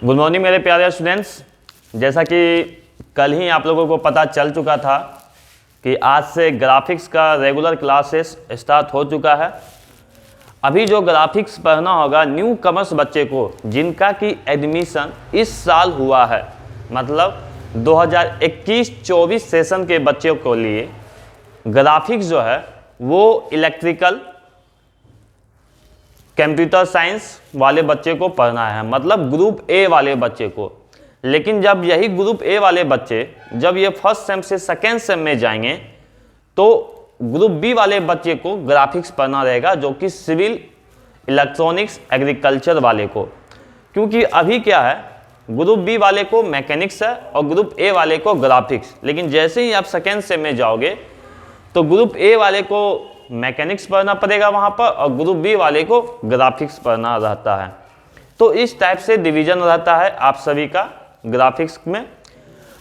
Good morning मेरे प्यारे students. जैसा कि कल ही आप लोगों को पता चल चुका था कि आज से ग्राफिक्स का रेगुलर क्लासेस स्टार्ट हो चुका है। अभी जो ग्राफिक्स पढ़ना होगा न्यू कमर्स बच्चे को, जिनका कि एडमिशन इस साल हुआ है, मतलब 2021-24 सेशन के बच्चों को लिए ग्राफिक्स जो है वो इलेक्ट्रिकल कंप्यूटर साइंस वाले बच्चे को पढ़ना है, मतलब ग्रुप ए वाले बच्चे को। लेकिन जब यही ग्रुप ए वाले बच्चे जब ये फर्स्ट सेम से सेकेंड सेम में जाएंगे तो ग्रुप बी वाले बच्चे को ग्राफिक्स पढ़ना रहेगा, जो कि सिविल, इलेक्ट्रॉनिक्स, एग्रीकल्चर वाले को। क्योंकि अभी क्या है, ग्रुप बी वाले को मैकेनिक्स है और ग्रुप ए वाले को ग्राफिक्स। लेकिन जैसे ही आप सेकेंड सेम में जाओगे तो ग्रुप ए वाले को मैकेनिक्स पढ़ना पड़ेगा वहाँ पर, और ग्रुप बी वाले को ग्राफिक्स पढ़ना रहता है। तो इस टाइप से डिवीजन रहता है आप सभी का ग्राफिक्स में।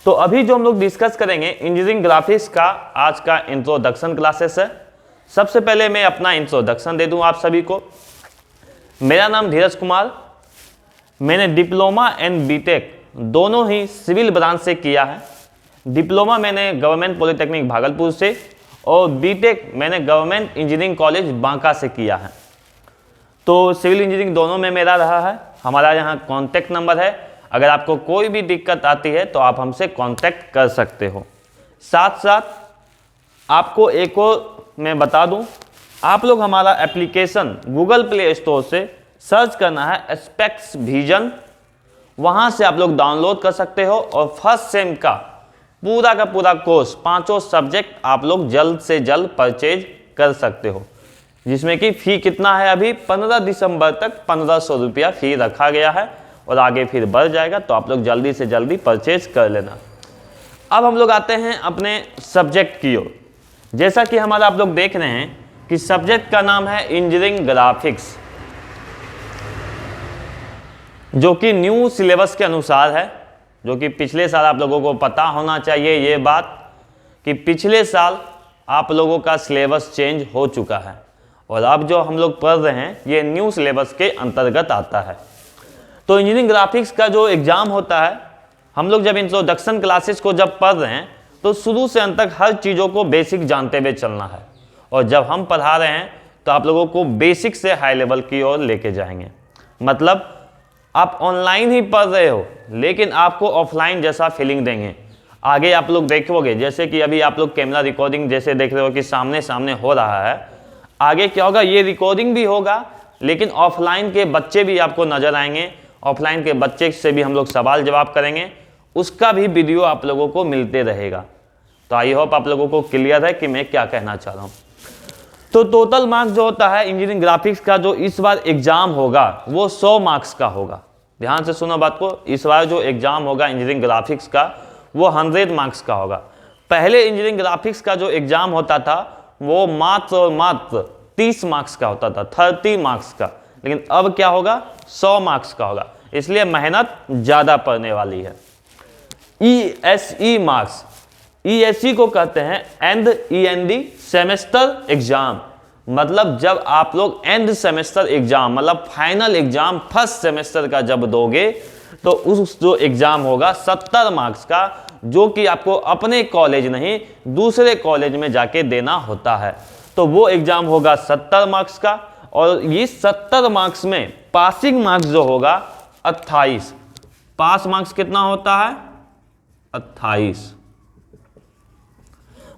तो अभी जो हम लोग डिस्कस करेंगे इंजीनियरिंग ग्राफिक्स का आज का इंट्रोडक्शन क्लासेस है। सबसे पहले मैं अपना इंट्रोडक्शन दे दूं आप सभी को। मेरा नाम धीरज कुमार, मैंने डिप्लोमा एंड बीटेक दोनों ही सिविल ब्रांच से किया है। डिप्लोमा मैंने गवर्नमेंट पॉलिटेक्निक भागलपुर से और बीटेक मैंने गवर्नमेंट इंजीनियरिंग कॉलेज बांका से किया है। तो सिविल इंजीनियरिंग दोनों में मेरा रहा है। हमारा यहाँ कॉन्टैक्ट नंबर है, अगर आपको कोई भी दिक्कत आती है तो आप हमसे कॉन्टैक्ट कर सकते हो। साथ साथ आपको एक और मैं बता दूं, आप लोग हमारा एप्लीकेशन गूगल प्ले स्टोर से सर्च करना है एस्पेक्ट्स विजन, वहाँ से आप लोग डाउनलोड कर सकते हो और फर्स्ट सेम का पूरा कोर्स 5 सब्जेक्ट आप लोग जल्द से जल्द परचेज कर सकते हो, जिसमें कि फ़ी कितना है, अभी 15 दिसंबर तक 1500 रुपया फ़ी रखा गया है और आगे फिर बढ़ जाएगा। तो आप लोग जल्दी से जल्दी परचेज कर लेना। अब हम लोग आते हैं अपने सब्जेक्ट की ओर। जैसा कि हमारा आप लोग देख रहे हैं कि सब्जेक्ट का नाम है इंजीनियरिंग ग्राफिक्स, जो कि न्यू सिलेबस के अनुसार है। जो कि पिछले साल आप लोगों को पता होना चाहिए ये बात कि पिछले साल आप लोगों का सिलेबस चेंज हो चुका है और अब जो हम लोग पढ़ रहे हैं ये न्यू सिलेबस के अंतर्गत आता है। तो इंजीनियरिंग ग्राफिक्स का जो एग्ज़ाम होता है, हम लोग जब इंट्रोडक्शन क्लासेस को जब पढ़ रहे हैं तो शुरू से अंत तक हर चीज़ों को बेसिक जानते हुए चलना है, और जब हम पढ़ा रहे हैं तो आप लोगों को बेसिक से हाई लेवल की ओर लेके जाएंगे। मतलब आप ऑनलाइन ही पढ़ रहे हो लेकिन आपको ऑफलाइन जैसा फीलिंग देंगे। आगे आप लोग देखोगे, जैसे कि अभी आप लोग कैमरा रिकॉर्डिंग जैसे देख रहे हो कि सामने सामने हो रहा है, आगे क्या होगा, ये रिकॉर्डिंग भी होगा लेकिन ऑफलाइन के बच्चे भी आपको नज़र आएंगे। ऑफलाइन के बच्चे से भी हम लोग सवाल जवाब करेंगे, उसका भी वीडियो आप लोगों को मिलते रहेगा। तो आई होप आप लोगों को क्लियर है कि मैं क्या कहना चाह रहा हूँ। तो टोटल मार्क्स जो होता है इंजीनियरिंग ग्राफिक्स का जो इस बार एग्जाम होगा वो 100 मार्क्स का होगा। ध्यान से सुनो बात को, इस बार जो एग्जाम होगा इंजीनियरिंग ग्राफिक्स का वो 100 मार्क्स का होगा। पहले इंजीनियरिंग ग्राफिक्स का जो एग्जाम होता था वो मात्र 30 मार्क्स का होता था, 30 मार्क्स का। लेकिन अब क्या होगा, 100 मार्क्स का होगा, इसलिए मेहनत ज़्यादा पड़ने वाली है। ESE मार्क्स, ESE को कहते हैं END सेमेस्टर एग्जाम। मतलब जब आप लोग एंड सेमेस्टर एग्जाम, मतलब फाइनल एग्जाम फर्स्ट सेमेस्टर का जब दोगे तो उस जो एग्जाम होगा 70 मार्क्स का, जो कि आपको अपने कॉलेज नहीं दूसरे कॉलेज में जाके देना होता है। तो वो एग्जाम होगा 70 मार्क्स का, और इस 70 मार्क्स में पासिंग मार्क्स जो होगा 28। पास मार्क्स कितना होता है, 28।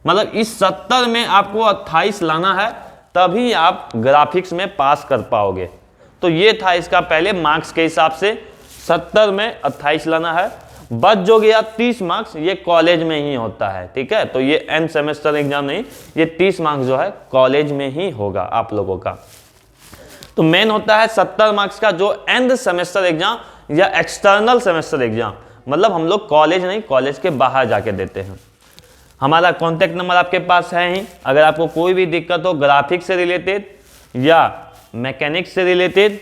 मतलब इस 70 में आपको 28 लाना है, तभी आप ग्राफिक्स में पास कर पाओगे। तो ये था इसका पहले मार्क्स के हिसाब से, 70 में 28 लाना है। बच जो गया 30 मार्क्स, ये कॉलेज में ही होता है, ठीक है। तो ये एंड सेमेस्टर एग्जाम नहीं, ये 30 मार्क्स जो है कॉलेज में ही होगा आप लोगों का। तो मेन होता है 70 मार्क्स का जो एंड सेमेस्टर एग्जाम या एक्सटर्नल सेमेस्टर एग्जाम, मतलब हम लोग कॉलेज नहीं, कॉलेज के बाहर जाके देते हैं। हमारा कॉन्टैक्ट नंबर आपके पास है ही, अगर आपको कोई भी दिक्कत हो ग्राफिक्स से रिलेटेड या मैकेनिक्स से रिलेटेड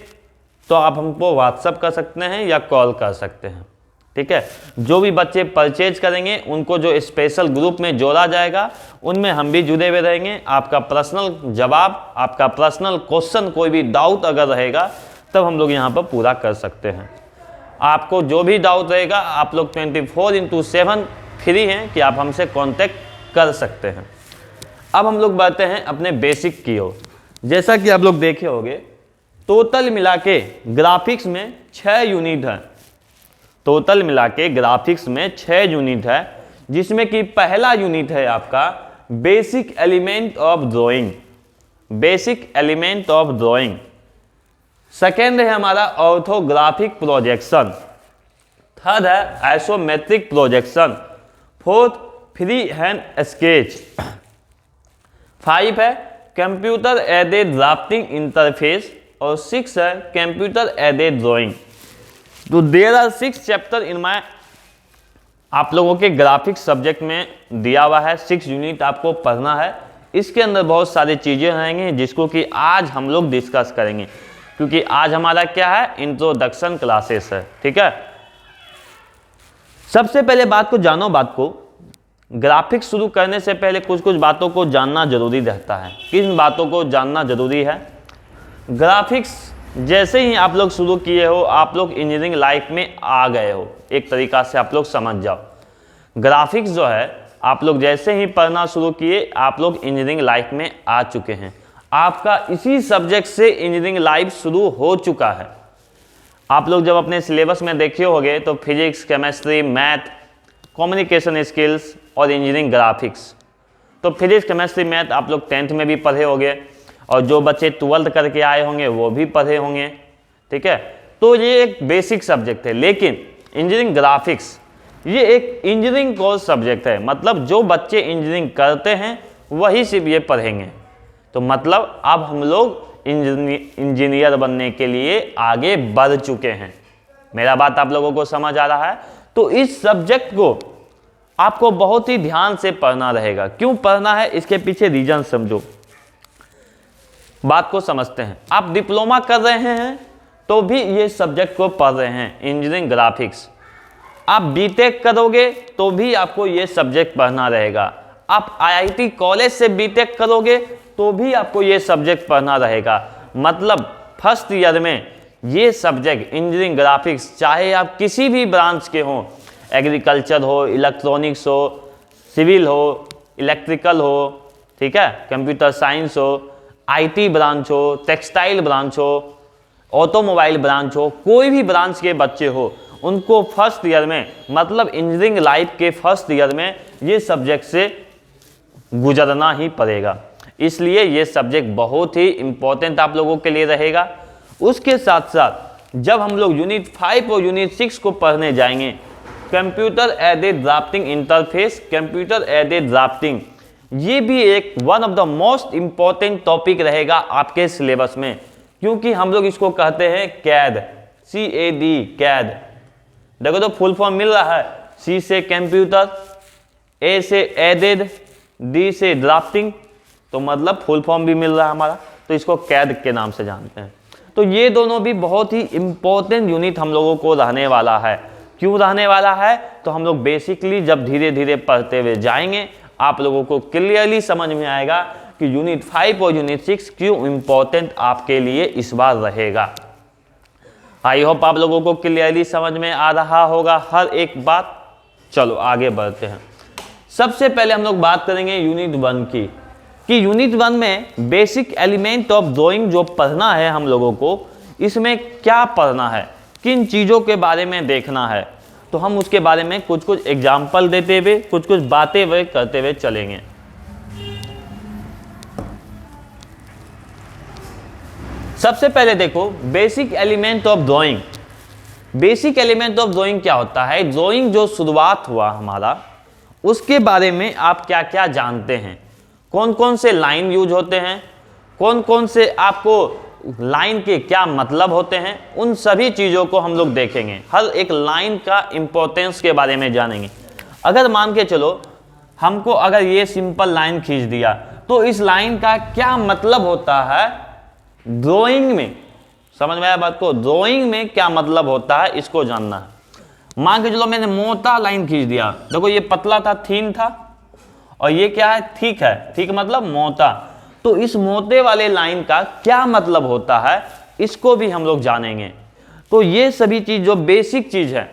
तो आप हमको व्हाट्सअप कर सकते हैं या कॉल कर सकते हैं, ठीक है। जो भी बच्चे परचेज करेंगे उनको जो स्पेशल ग्रुप में जोड़ा जाएगा उनमें हम भी जुड़े हुए रहेंगे। आपका पर्सनल जवाब, आपका पर्सनल क्वेश्चन, कोई भी डाउट अगर रहेगा तब हम लोग यहाँ पर पूरा कर सकते हैं। आपको जो भी डाउट रहेगा आप लोग 24/7 फ्री हैं कि आप हमसे कांटेक्ट कर सकते हैं। अब हम लोग बढ़ते हैं अपने बेसिक की ओर। जैसा कि आप लोग देखे होंगे, टोटल मिला के ग्राफिक्स में 6 यूनिट है। टोटल मिला के ग्राफिक्स में 6 यूनिट है, जिसमें कि पहला यूनिट है आपका basic element of drawing, basic element of drawing. Second है हमारा ऑर्थोग्राफिक प्रोजेक्शन। थर्ड है isometric projection. Fourth free hand sketch. 5 है कंप्यूटर एडेड ड्राफ्टिंग इंटरफेस और 6 है कंप्यूटर एडेड ड्राइंग। तो there are 6 chapter in my आप लोगों के ग्राफिक्स सब्जेक्ट में दिया हुआ है। 6 यूनिट आपको पढ़ना है। इसके अंदर बहुत सारी चीज़ें रहेंगी जिसको कि आज हम लोग डिस्कस करेंगे, क्योंकि आज हमारा क्या है, इंट्रोडक्शन क्लासेस है। ठीक है, सबसे पहले बात को जानो, बात को ग्राफिक्स शुरू करने से पहले कुछ कुछ बातों को जानना जरूरी रहता है। किन बातों को जानना जरूरी है? ग्राफिक्स जैसे ही आप लोग शुरू किए हो, आप लोग इंजीनियरिंग लाइफ में आ गए हो, एक तरीका से आप लोग समझ जाओ। ग्राफिक्स जो है आप लोग जैसे ही पढ़ना शुरू किए, आप लोग इंजीनियरिंग लाइफ में आ चुके हैं। आपका इसी सब्जेक्ट से इंजीनियरिंग लाइफ शुरू हो चुका है। आप लोग जब अपने सिलेबस में देखे होंगे तो physics, chemistry, math, communication skills और इंजीनियरिंग ग्राफिक्स। तो फिजिक्स, केमिस्ट्री, मैथ आप लोग 10th में भी पढ़े होंगे, और जो बच्चे 12th करके आए होंगे वो भी पढ़े होंगे। ठीक है, तो ये एक बेसिक सब्जेक्ट है। लेकिन इंजीनियरिंग ग्राफिक्स ये एक इंजीनियरिंग कोर्स सब्जेक्ट है, मतलब जो बच्चे इंजीनियरिंग करते हैं वही सिर्फ ये पढ़ेंगे। तो मतलब अब हम लोग इंजीनियर बनने के लिए आगे बढ़ चुके हैं। मेरा बात आप लोगों को समझ आ रहा है? तो इस सब्जेक्ट को आपको बहुत ही ध्यान से पढ़ना रहेगा। क्यों पढ़ना है, इसके पीछे रीजन समझो, बात को समझते हैं। आप डिप्लोमा कर रहे हैं तो भी ये सब्जेक्ट को पढ़ रहे हैं, इंजीनियरिंग ग्राफिक्स। आप बीटेक करोगे तो भी आपको ये सब्जेक्ट पढ़ना रहेगा। आप आईआईटी कॉलेज से बीटेक करोगे तो भी आपको ये सब्जेक्ट पढ़ना रहेगा। मतलब फर्स्ट ईयर में ये सब्जेक्ट इंजीनियरिंग ग्राफिक्स, चाहे आप किसी भी ब्रांच के हों, एग्रीकल्चर हो, इलेक्ट्रॉनिक्स हो, सिविल हो, इलेक्ट्रिकल हो, ठीक है, कंप्यूटर साइंस हो, आईटी ब्रांच हो, टेक्सटाइल ब्रांच हो, ऑटोमोबाइल ब्रांच हो, कोई भी ब्रांच के बच्चे हो, उनको फर्स्ट ईयर में, मतलब इंजीनियरिंग लाइफ के फर्स्ट ईयर में ये सब्जेक्ट से गुजरना ही पड़ेगा। इसलिए ये सब्जेक्ट बहुत ही इम्पोर्टेंट आप लोगों के लिए रहेगा। उसके साथ साथ जब हम लोग यूनिट 5 और यूनिट 6 को पढ़ने जाएंगे, computer aided drafting interface, computer aided drafting, ये भी एक one of the most important topic रहेगा आपके सिलेबस में, क्योंकि हम लोग इसको कहते हैं कैड, CAD, कैड। देखो तो फुल फॉर्म मिल रहा है, C से कंप्यूटर, A से एडेड, D से ड्राफ्टिंग, तो मतलब फुल फॉर्म भी मिल रहा है हमारा, तो इसको कैड के नाम से जानते हैं। तो ये दोनों भी बहुत ही इंपॉर्टेंट यूनिट हम लोगों को रहने वाला है। क्यों रहने वाला है? तो हम लोग बेसिकली जब धीरे धीरे पढ़ते हुए जाएंगे, आप लोगों को क्लियरली समझ में आएगा कि यूनिट 5 और यूनिट 6 क्यों इंपॉर्टेंट आपके लिए इस बार रहेगा। आई होप आप लोगों को क्लियरली समझ में आ रहा होगा हर एक बात। चलो आगे बढ़ते हैं। सबसे पहले हम लोग बात करेंगे यूनिट 1 की, कि यूनिट 1 में बेसिक एलिमेंट ऑफ ड्राइंग जो पढ़ना है हम लोगों को, इसमें क्या पढ़ना है, किन चीज़ों के बारे में देखना है। तो हम उसके बारे में कुछ कुछ एग्जाम्पल देते हुए, कुछ कुछ बातें वे करते हुए चलेंगे। सबसे पहले देखो basic element of drawing. Basic element of drawing क्या होता है? ड्राइंग जो शुरुआत हुआ हमारा, उसके बारे में आप क्या क्या जानते हैं, कौन कौन से लाइन यूज होते हैं, कौन कौन से आपको लाइन के क्या मतलब होते हैं, उन सभी चीज़ों को हम लोग देखेंगे। हर एक लाइन का इंपॉर्टेंस के बारे में जानेंगे। अगर मान के चलो हमको अगर ये सिंपल लाइन खींच दिया, तो इस लाइन का क्या मतलब होता है ड्राइंग में, समझ में आया बात को? ड्राइंग में क्या मतलब होता है इसको जानना है। मान के चलो मैंने मोटा लाइन खींच दिया, देखो ये पतला था, थीन था, और ये क्या है, ठीक है, ठीक मतलब मोटा। तो इस मोटे वाले लाइन का क्या मतलब होता है इसको भी हम लोग जानेंगे। तो ये सभी चीज़ जो बेसिक चीज़ है,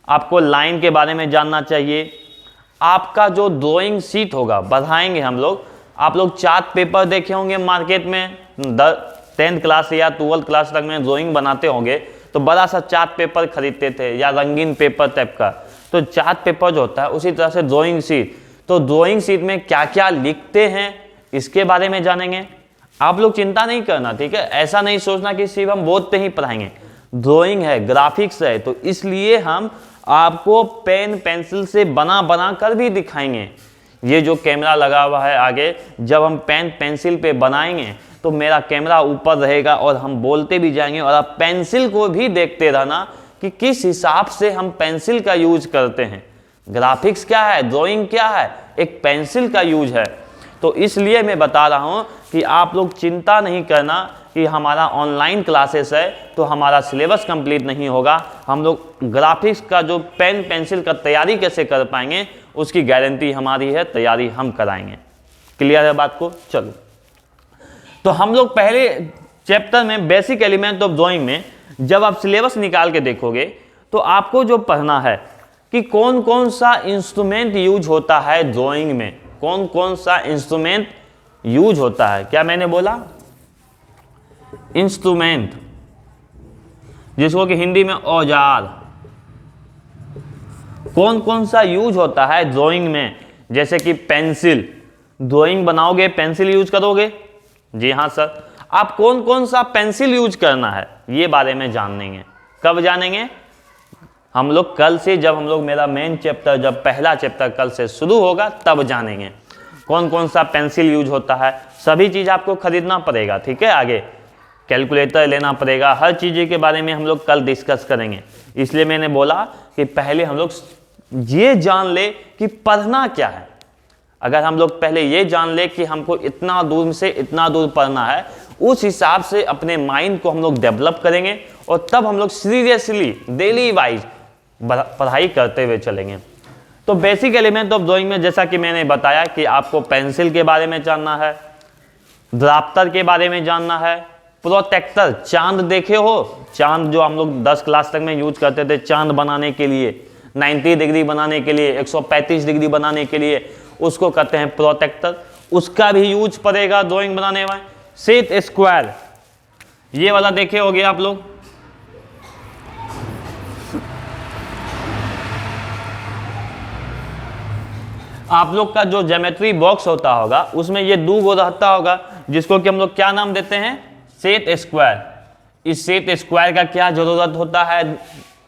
आपको लाइन के बारे में जानना चाहिए। आपका जो ड्राइंग शीट होगा, बढ़ाएंगे हम लोग, आप लोग चार्ट पेपर देखे होंगे मार्केट में, 10th क्लास या 12th क्लास तक में ड्राइंग बनाते होंगे तो बड़ा सा चार्ट पेपर खरीदते थे या रंगीन पेपर टाइप का। तो चार्ट पेपर जो होता है उसी तरह से ड्राइंग शीट। तो ड्राइंग शीट में क्या क्या लिखते हैं इसके बारे में जानेंगे। आप लोग चिंता नहीं करना, ठीक है, ऐसा नहीं सोचना कि सिर्फ हम बोर्ड पे ही पढ़ाएंगे। ड्राइंग है, ग्राफिक्स है, तो इसलिए हम आपको पेन पेंसिल से बना बना कर भी दिखाएंगे। ये जो कैमरा लगा हुआ है आगे, जब हम पेन पेंसिल पे बनाएंगे तो मेरा कैमरा ऊपर रहेगा और हम बोलते भी जाएंगे, और आप पेंसिल को भी देखते रहना कि किस हिसाब से हम पेंसिल का यूज करते हैं। ग्राफिक्स क्या है, ड्राइंग क्या है, एक पेंसिल का यूज है। तो इसलिए मैं बता रहा हूँ कि आप लोग चिंता नहीं करना कि हमारा ऑनलाइन क्लासेस है तो हमारा सिलेबस कंप्लीट नहीं होगा। हम लोग ग्राफिक्स का जो पेन पेंसिल का तैयारी कैसे कर पाएंगे उसकी गारंटी हमारी है, तैयारी हम कराएंगे। क्लियर है बात को? चलो, तो हम लोग पहले चैप्टर में बेसिक एलिमेंट ऑफ ड्राइंग में जब आप सिलेबस निकाल के देखोगे तो आपको जो पढ़ना है कि कौन कौन सा इंस्ट्रूमेंट यूज होता है ड्राइंग में, कौन कौन सा इंस्ट्रूमेंट यूज होता है। क्या मैंने बोला? इंस्ट्रूमेंट, जिसको कि हिंदी में औजार। कौन कौन सा यूज होता है ड्राइंग में, जैसे कि पेंसिल, ड्राइंग बनाओगे पेंसिल यूज करोगे? जी हाँ सर। आप कौन कौन सा पेंसिल यूज करना है ये बारे में जानेंगे। कब जानेंगे? हम लोग कल से, जब हम लोग मेरा मेन चैप्टर, जब पहला चैप्टर कल से शुरू होगा तब जानेंगे कौन कौन सा पेंसिल यूज होता है। सभी चीज़ आपको खरीदना पड़ेगा, ठीक है, आगे कैलकुलेटर लेना पड़ेगा, हर चीज़ के बारे में हम लोग कल डिस्कस करेंगे। इसलिए मैंने बोला कि पहले हम लोग ये जान ले कि पढ़ना क्या है। अगर हम लोग पहले ये जान ले कि हमको इतना दूर से इतना दूर पढ़ना है, उस हिसाब से अपने माइंड को हम लोग डेवलप करेंगे और तब हम लोग सीरियसली डेली वाइज पढ़ाई करते हुए चलेंगे। तो बेसिक एलिमेंट ऑफ ड्राइंग में जैसा कि मैंने बताया कि आपको पेंसिल के बारे में जानना है, ड्राफ्टर के बारे में जानना है, प्रोटेक्टर, चांद देखे हो, चांद जो हम लोग 10 क्लास तक में यूज करते थे चांद बनाने के लिए, 90 डिग्री बनाने के लिए, 135 डिग्री बनाने के लिए, उसको कहते हैं प्रोटेक्टर। उसका भी यूज पड़ेगा ड्राइंग बनाने में। सेट स्क्वायर, ये वाला देखे होगे आप लोग, आप लोग का जो ज्योमेट्री बॉक्स होता होगा उसमें ये 2 गो रहता होगा, जिसको कि हम लोग क्या नाम देते हैं? Set square. इस सेट स्क्वायर का क्या जरूरत होता है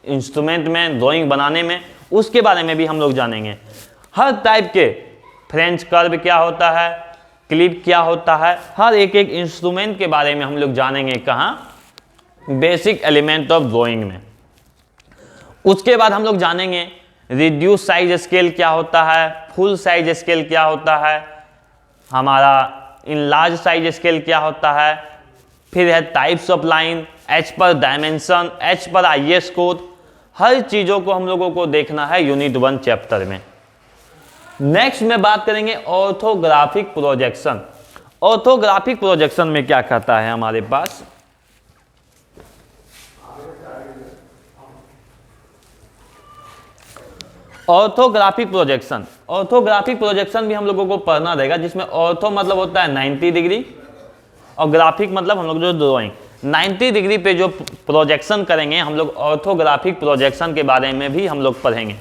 इंस्ट्रूमेंट में, ड्राइंग बनाने में, उसके बारे में भी हम लोग जानेंगे। हर टाइप के फ्रेंच कर्व क्या होता है, क्लिप क्या होता है, हर एक एक इंस्ट्रूमेंट के बारे में हम लोग जानेंगे। कहाँ? बेसिक एलिमेंट ऑफ ड्राइंग में। उसके बाद हम लोग जानेंगे रिड्यूस साइज स्केल क्या होता है, फुल साइज स्केल क्या होता है, हमारा इनलार्ज साइज स्केल क्या होता है, फिर है टाइप्स ऑफ लाइन, एच पर डायमेंशन, एच पर IS कोड। हर चीज़ों को हम लोगों को देखना है यूनिट 1 चैप्टर में। नेक्स्ट में बात करेंगे ऑर्थोग्राफिक प्रोजेक्शन। ऑर्थोग्राफिक प्रोजेक्शन में क्या कहता है हमारे पास? ऑर्थोग्राफिक प्रोजेक्शन, ऑर्थोग्राफिक प्रोजेक्शन भी हम लोगों को पढ़ना रहेगा, जिसमें ऑर्थो मतलब होता है 90 डिग्री और ग्राफिक मतलब हम लोग जो ड्राइंग 90 डिग्री पे जो प्रोजेक्शन करेंगे हम लोग, ऑर्थोग्राफिक प्रोजेक्शन के बारे में भी हम लोग पढ़ेंगे।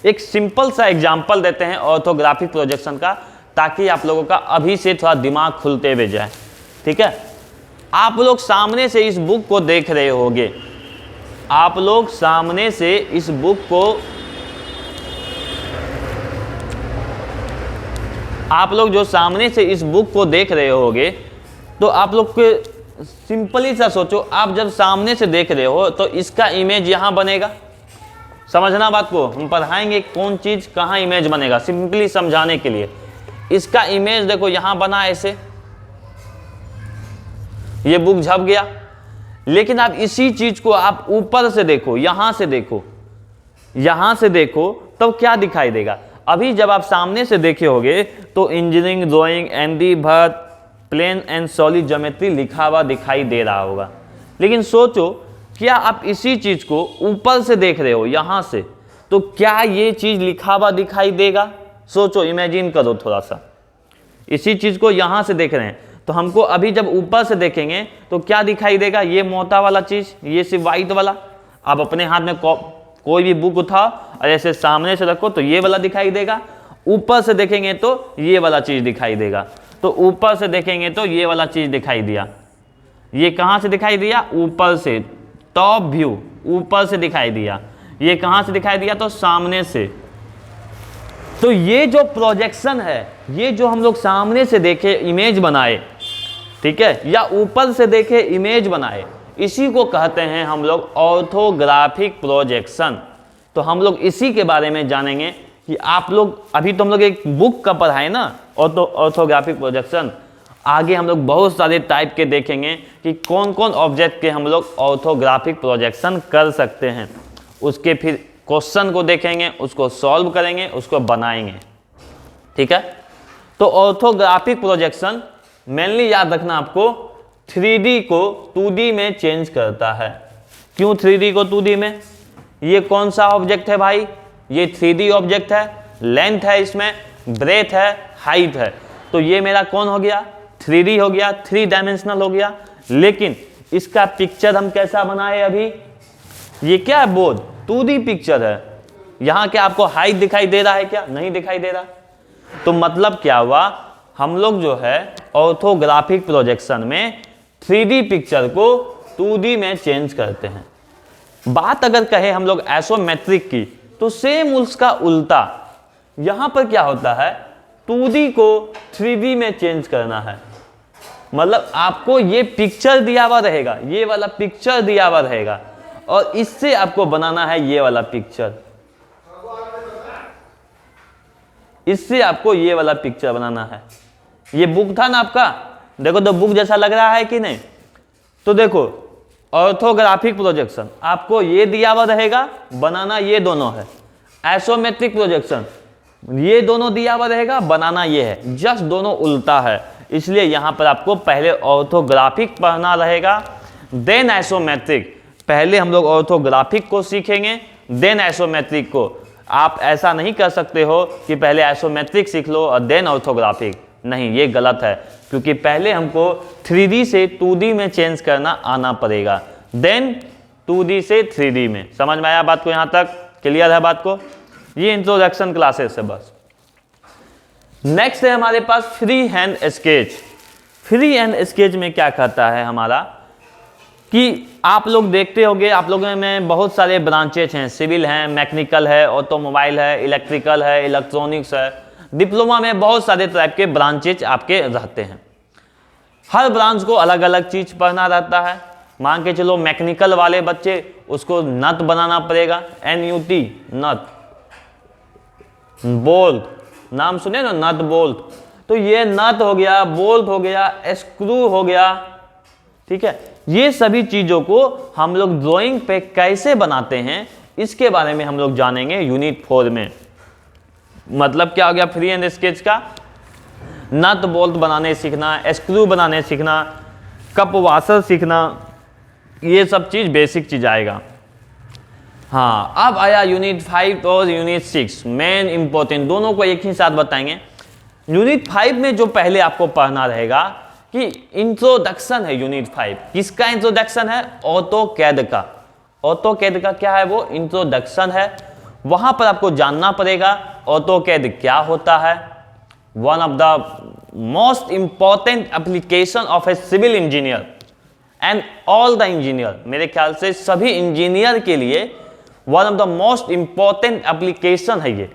एक सिंपल सा एग्जांपल देते हैं ऑर्थोग्राफिक प्रोजेक्शन का, ताकि आप लोगों का अभी से थोड़ा दिमाग खुलते हुए जाए, ठीक है। आप लोग सामने से इस बुक को देख रहे होंगे, आप लोग सामने से इस बुक को, आप लोग जो सामने से इस बुक को देख रहे होंगे, तो आप लोग के सिंपली सा सोचो, आप जब सामने से देख रहे हो तो इसका इमेज यहाँ बनेगा। समझना बात को, हम पढ़ाएंगे कौन चीज़ कहाँ इमेज बनेगा, सिंपली समझाने के लिए। इसका इमेज देखो यहाँ बना ऐसे, ये बुक झप गया। लेकिन आप इसी चीज़ को आप ऊपर से देखो, यहाँ से देखो, यहाँ से देखो, तब तो क्या दिखाई देगा। अभी जब आप सामने से देखे होगे तो engineering drawing ND Bhatt plane and solid geometry लिखा हुआ दिखाई दे रहा होगा। लेकिन सोचो क्या आप इसी चीज को ऊपर से देख रहे हो यहां से, तो क्या ये चीज लिखा हुआ दिखाई देगा? सोचो, इमेजिन करो थोड़ा सा। इसी चीज को यहां से देख रहे हैं, तो हमको अभी जब ऊपर से देखेंगे तो क्या दिखाई देगा? ये मोटा वाला चीज, ये सिर्फ व्हाइट वाला। आप अपने हाथ में कोई भी बुक उठाओ और ऐसे सामने से रखो तो ये वाला दिखाई देगा। ऊपर से देखेंगे तो ये वाला चीज दिखाई देगा। तो ऊपर से देखेंगे तो ये वाला चीज दिखाई दिया। ये कहां से दिखाई दिया? ऊपर से, टॉप व्यू, ऊपर से दिखाई दिया। ये कहां से दिखाई दिया? तो सामने से। तो ये जो प्रोजेक्शन है, ये जो हम लोग सामने से देखे इमेज बनाए, ठीक है, या ऊपर से देखे इमेज बनाए, इसी को कहते हैं हम लोग ऑर्थोग्राफिक प्रोजेक्शन। तो हम लोग इसी के बारे में जानेंगे कि आप लोग, अभी तो हम लोग एक बुक का पढ़ाए ना ऑर्थोग्राफिक प्रोजेक्शन, आगे हम लोग बहुत सारे टाइप के देखेंगे कि कौन कौन ऑब्जेक्ट के हम लोग ऑर्थोग्राफिक प्रोजेक्शन कर सकते हैं। उसके फिर क्वेश्चन को देखेंगे, उसको सॉल्व करेंगे, उसको बनाएंगे, ठीक है। तो ऑर्थोग्राफिक प्रोजेक्शन मेनली याद रखना आपको 3D को 2D में चेंज करता है। क्यों 3D को 2D में? ये कौन सा ऑब्जेक्ट है भाई? ये 3D ऑब्जेक्ट है, लेंथ है, इसमें ब्रेथ है, हाइट है। तो ये मेरा कौन हो गया? 3D हो गया, 3 डायमेंशनल हो गया। लेकिन इसका पिक्चर हम कैसा बनाए? अभी ये क्या है? बोर्ड 2D पिक्चर है। यहां क्या आपको हाइट दिखाई दे रहा है? क्या नहीं दिखाई दे रहा? तो मतलब क्या हुआ, हम लोग जो है ऑर्थोग्राफिक प्रोजेक्शन में 3D पिक्चर को 2D में चेंज करते हैं। बात अगर कहे हम लोग आइसोमेट्रिक की, तो सेम उसका उल्टा। यहां पर क्या होता है, 2D को 3D में चेंज करना है। मतलब आपको ये पिक्चर दिया हुआ रहेगा, ये वाला पिक्चर दिया हुआ रहेगा, और इससे आपको बनाना है ये वाला पिक्चर। इससे आपको ये वाला पिक्चर बनाना है। ये बुक था ना आपका, देखो तो बुक जैसा लग रहा है कि नहीं? तो देखो ऑर्थोग्राफिक प्रोजेक्शन आपको ये दिया हुआ रहेगा, बनाना ये दोनों है। आइसोमेट्रिक प्रोजेक्शन ये दोनों दिया हुआ रहेगा, बनाना ये है। जस्ट दोनों उल्टा है, इसलिए यहां पर आपको पहले ऑर्थोग्राफिक पढ़ना रहेगा, देन आइसोमेट्रिक। पहले हम लोग ऑर्थोग्राफिक को सीखेंगे, देन आइसोमेट्रिक को। आप ऐसा नहीं कर सकते हो कि पहले आइसोमेट्रिक सीख लो और देन ऑर्थोग्राफिक। नहीं, ये गलत है, क्योंकि पहले हमको 3D से 2D में चेंज करना आना पड़ेगा, देन 2D से 3D में। समझ में आया बात को? यहां तक क्लियर है बात को? ये इंट्रोडक्शन क्लासेस है बस। नेक्स्ट है हमारे पास free hand sketch. Free hand sketch में क्या कहता है हमारा कि आप लोग देखते होंगे, आप लोगों में बहुत सारे ब्रांचेज हैं, सिविल हैं, मैकेनिकल है, ऑटोमोबाइल है, इलेक्ट्रिकल है, इलेक्ट्रॉनिक्स है। डिप्लोमा में बहुत सारे टाइप के ब्रांचेज आपके रहते हैं। हर ब्रांच को अलग अलग चीज पढ़ना रहता है। मान के चलो मैकेनिकल वाले बच्चे, उसको नट बनाना पड़ेगा, NUT, नट। बोल्ट, नाम सुने ना, नट बोल्ट। तो ये नट हो गया, बोल्ट हो गया, स्क्रू हो गया, ठीक है। ये सभी चीजों को हम लोग ड्राइंग पे कैसे बनाते हैं, इसके बारे में हम लोग जानेंगे यूनिट 4 में। मतलब क्या हो गया फ्री हैंड स्केच का? नट बोल्ट बनाने सीखना, स्क्रू बनाने सीखना, कप वाशर सीखना, ये सब चीज बेसिक चीज आएगा। हाँ, अब आया यूनिट 5 और यूनिट 6, मेन इंपॉर्टेंट। दोनों को एक ही साथ बताएंगे। यूनिट 5 में जो पहले आपको पढ़ना रहेगा कि इंट्रोडक्शन है। यूनिट 5 किसका इंट्रोडक्शन है? ऑटोकैड का। ऑटोकैड का क्या है? वो इंट्रोडक्शन है। वहां पर आपको जानना पड़ेगा ऑटोकैड क्या होता है। One of the most important application of a civil engineer and all the engineer. मेरे ख्याल से सभी इंजीनियर के लिए one of the most important application है ये।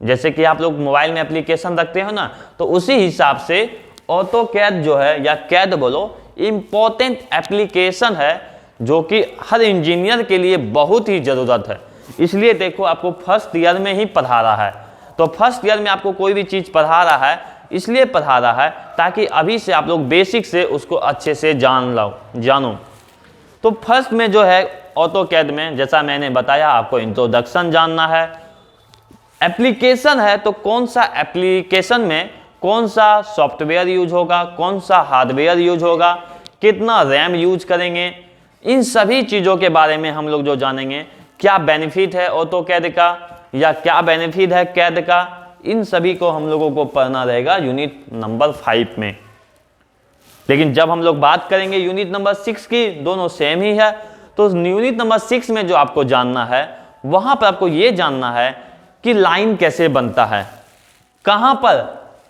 जैसे कि आप लोग मोबाइल में एप्लीकेशन रखते हो ना, तो उसी हिसाब से ऑटोकैड जो है, या कैड बोलो, इंपॉर्टेंट एप्लीकेशन है जो कि हर इंजीनियर के लिए बहुत ही जरूरत है। इसलिए देखो आपको फर्स्ट ईयर में ही पढ़ा रहा है। तो फर्स्ट ईयर में आपको कोई भी चीज पढ़ा रहा है, इसलिए पढ़ा रहा है ताकि अभी से आप लोग बेसिक से उसको अच्छे से जानो। तो फर्स्ट में जो है ऑटोकैड में, जैसा मैंने बताया, आपको इंट्रोडक्शन जानना है। एप्लीकेशन है तो कौन सा एप्लीकेशन में कौन सा सॉफ्टवेयर यूज होगा, कौन सा हार्डवेयर यूज होगा, कितना रैम यूज करेंगे, इन सभी चीज़ों के बारे में हम लोग जो जानेंगे, क्या बेनिफिट है ऑटोकैड का या क्या बेनिफिट है कैड का, इन सभी को हम लोगों को पढ़ना रहेगा यूनिट नंबर 5 में। लेकिन जब हम लोग बात करेंगे यूनिट नंबर 6 की, दोनों सेम ही है, तो यूनिट नंबर 6 में जो आपको जानना है, वहां पर आपको ये जानना है कि लाइन कैसे बनता है, कहां पर,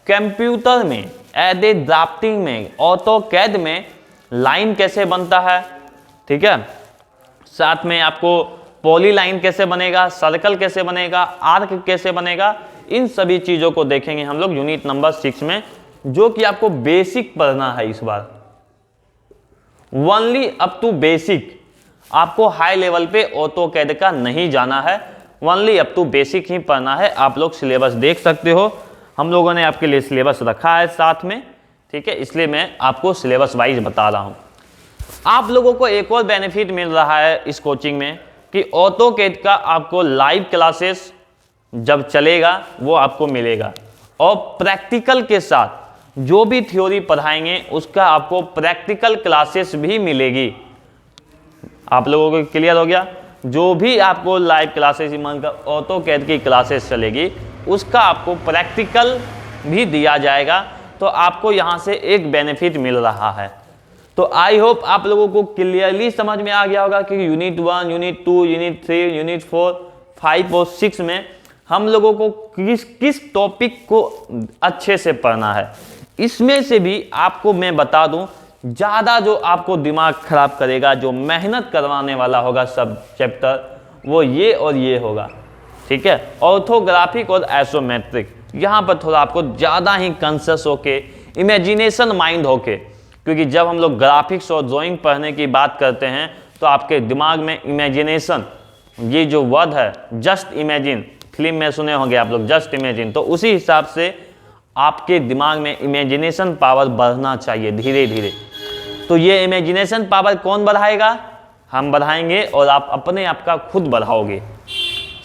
कंप्यूटर में, एडे ड्राफ्टिंग में, ऑटोकैड में लाइन कैसे बनता है, ठीक है। साथ में आपको पॉली लाइन कैसे बनेगा, सर्कल कैसे बनेगा, आर्क कैसे बनेगा, इन सभी चीजों को देखेंगे हम लोग यूनिट नंबर 6 में, जो कि आपको बेसिक पढ़ना है इस बार, ओनली अप टू बेसिक। आपको हाई लेवल पे ऑटोकैड का नहीं जाना है, ओनली अप टू बेसिक ही पढ़ना है। आप लोग सिलेबस देख सकते हो, हम लोगों ने आपके लिए सिलेबस रखा है साथ में, ठीक है, इसलिए मैं आपको सिलेबस वाइज बता रहा हूं। आप लोगों को एक और बेनिफिट मिल रहा है इस कोचिंग में कि ऑटोकैड का आपको लाइव क्लासेस जब चलेगा वो आपको मिलेगा, और प्रैक्टिकल के साथ जो भी थ्योरी पढ़ाएंगे उसका आपको प्रैक्टिकल क्लासेस भी मिलेगी। आप लोगों को क्लियर हो गया? जो भी आपको लाइव क्लासेस मानकर ऑटोकैड की क्लासेस चलेगी उसका आपको प्रैक्टिकल भी दिया जाएगा, तो आपको यहाँ से एक बेनिफिट मिल रहा है। तो आई होप आप लोगों को क्लियरली समझ में आ गया होगा कि यूनिट 1, यूनिट 2, यूनिट 3, यूनिट 4, 5 और 6 में हम लोगों को किस किस टॉपिक को अच्छे से पढ़ना है। इसमें से भी आपको मैं बता दूं, ज़्यादा जो आपको दिमाग खराब करेगा, जो मेहनत करवाने वाला होगा सब चैप्टर, वो ये और ये होगा, ठीक है। ऑर्थोग्राफिक और आइसोमेट्रिक, यहाँ पर थोड़ा आपको ज़्यादा ही कॉन्शियस होके, इमेजिनेशन माइंड होके, क्योंकि जब हम लोग ग्राफिक्स और ड्राइंग पढ़ने की बात करते हैं तो आपके दिमाग में इमेजिनेशन, ये जो वर्ड है जस्ट इमेजिन, फिल्म में सुने होंगे आप लोग जस्ट इमेजिन, तो उसी हिसाब से आपके दिमाग में इमेजिनेशन पावर बढ़ना चाहिए धीरे धीरे। तो ये इमेजिनेशन पावर कौन बढ़ाएगा? हम बढ़ाएंगे, और आप अपने आप का खुद बढ़ाओगे।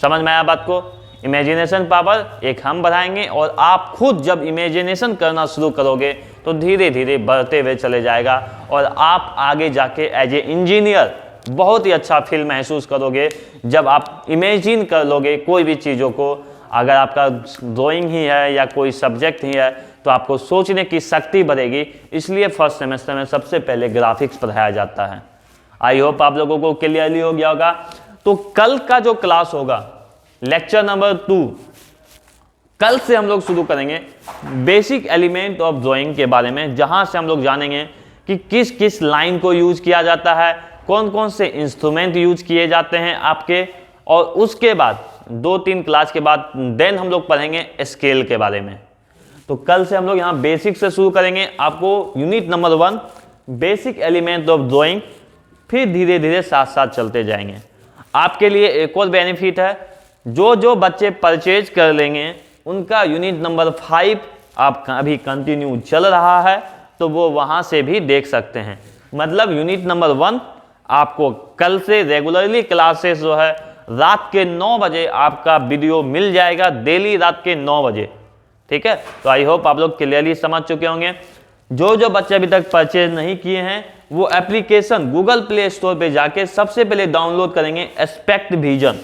समझ में आया बात को? इमेजिनेशन पावर एक हम बढ़ाएंगे, और आप खुद जब इमेजिनेशन करना शुरू करोगे तो धीरे धीरे बढ़ते हुए चले जाएगा, और आप आगे जाके एज ए इंजीनियर बहुत ही अच्छा फील महसूस करोगे जब आप इमेजिन कर लोगे कोई भी चीज़ों को। अगर आपका ड्राइंग ही है या कोई सब्जेक्ट ही है तो आपको सोचने की शक्ति बढ़ेगी, इसलिए फर्स्ट सेमेस्टर में सबसे पहले ग्राफिक्स पढ़ाया जाता है। आई होप आप लोगों को क्लियरली हो गया होगा। तो कल का जो क्लास होगा लेक्चर नंबर 2, कल से हम लोग शुरू करेंगे बेसिक एलिमेंट ऑफ ड्राइंग के बारे में, जहां से हम लोग जानेंगे कि किस किस लाइन को यूज किया जाता है, कौन कौन से इंस्ट्रूमेंट यूज किए जाते हैं आपके, और उसके बाद 2-3 क्लास के बाद देन हम लोग पढ़ेंगे स्केल के बारे में। तो कल से हम लोग यहाँ बेसिक से शुरू करेंगे, आपको unit number 1 basic element of drawing, फिर धीरे धीरे साथ साथ चलते जाएंगे। आपके लिए एक और बेनिफिट है, जो जो बच्चे परचेज कर लेंगे उनका यूनिट नंबर 5 आपका अभी कंटिन्यू चल रहा है, तो वो वहाँ से भी देख सकते हैं। मतलब यूनिट नंबर 1 आपको कल से रेगुलरली क्लासेस जो है रात के 9 बजे आपका वीडियो मिल जाएगा, डेली रात के 9 बजे, ठीक है। तो आई होप आप लोग क्लियरली समझ चुके होंगे। जो जो बच्चे अभी तक परचेज नहीं किए हैं वो एप्लीकेशन गूगल प्ले स्टोर पे जाके सबसे पहले डाउनलोड करेंगे aspect vision.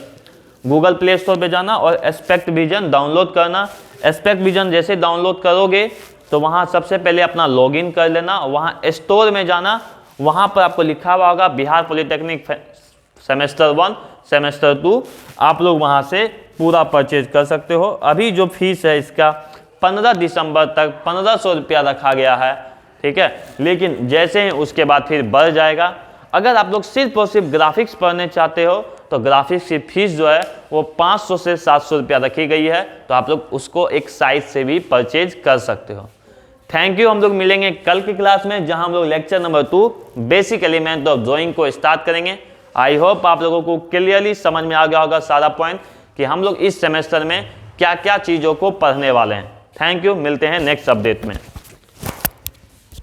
Google play store पे जाना और एस्पेक्ट विजन डाउनलोड करना। एस्पेक्ट विजन जैसे डाउनलोड करोगे तो वहाँ सबसे पहले अपना लॉगिन कर लेना, वहाँ स्टोर में जाना, वहाँ पर आपको लिखा हुआ होगा बिहार पॉलिटेक्निक सेमेस्टर 1 सेमेस्टर 2, आप लोग वहाँ से पूरा परचेज कर सकते हो। अभी जो फीस है इसका 15 दिसंबर तक 1500 रुपया रखा गया है, ठीक है, लेकिन जैसे ही उसके बाद फिर बढ़ जाएगा। अगर आप लोग सिर्फ और सिर्फ ग्राफिक्स पढ़ने चाहते हो तो ग्राफिक्स की फीस जो है वो 500 से 700 रुपया रखी गई है, तो आप लोग उसको एक साइट से भी परचेज कर सकते हो। Thank you. हम लोग मिलेंगे कल की क्लास में, जहां हम लोग lecture number 2 basic element of drawing को स्टार्ट करेंगे। आई होप आप लोगों को क्लियरली समझ में आ गया होगा सारा पॉइंट कि हम लोग इस सेमेस्टर में क्या क्या चीज़ों को पढ़ने वाले हैं। थैंक यू, मिलते हैं नेक्स्ट अपडेट में।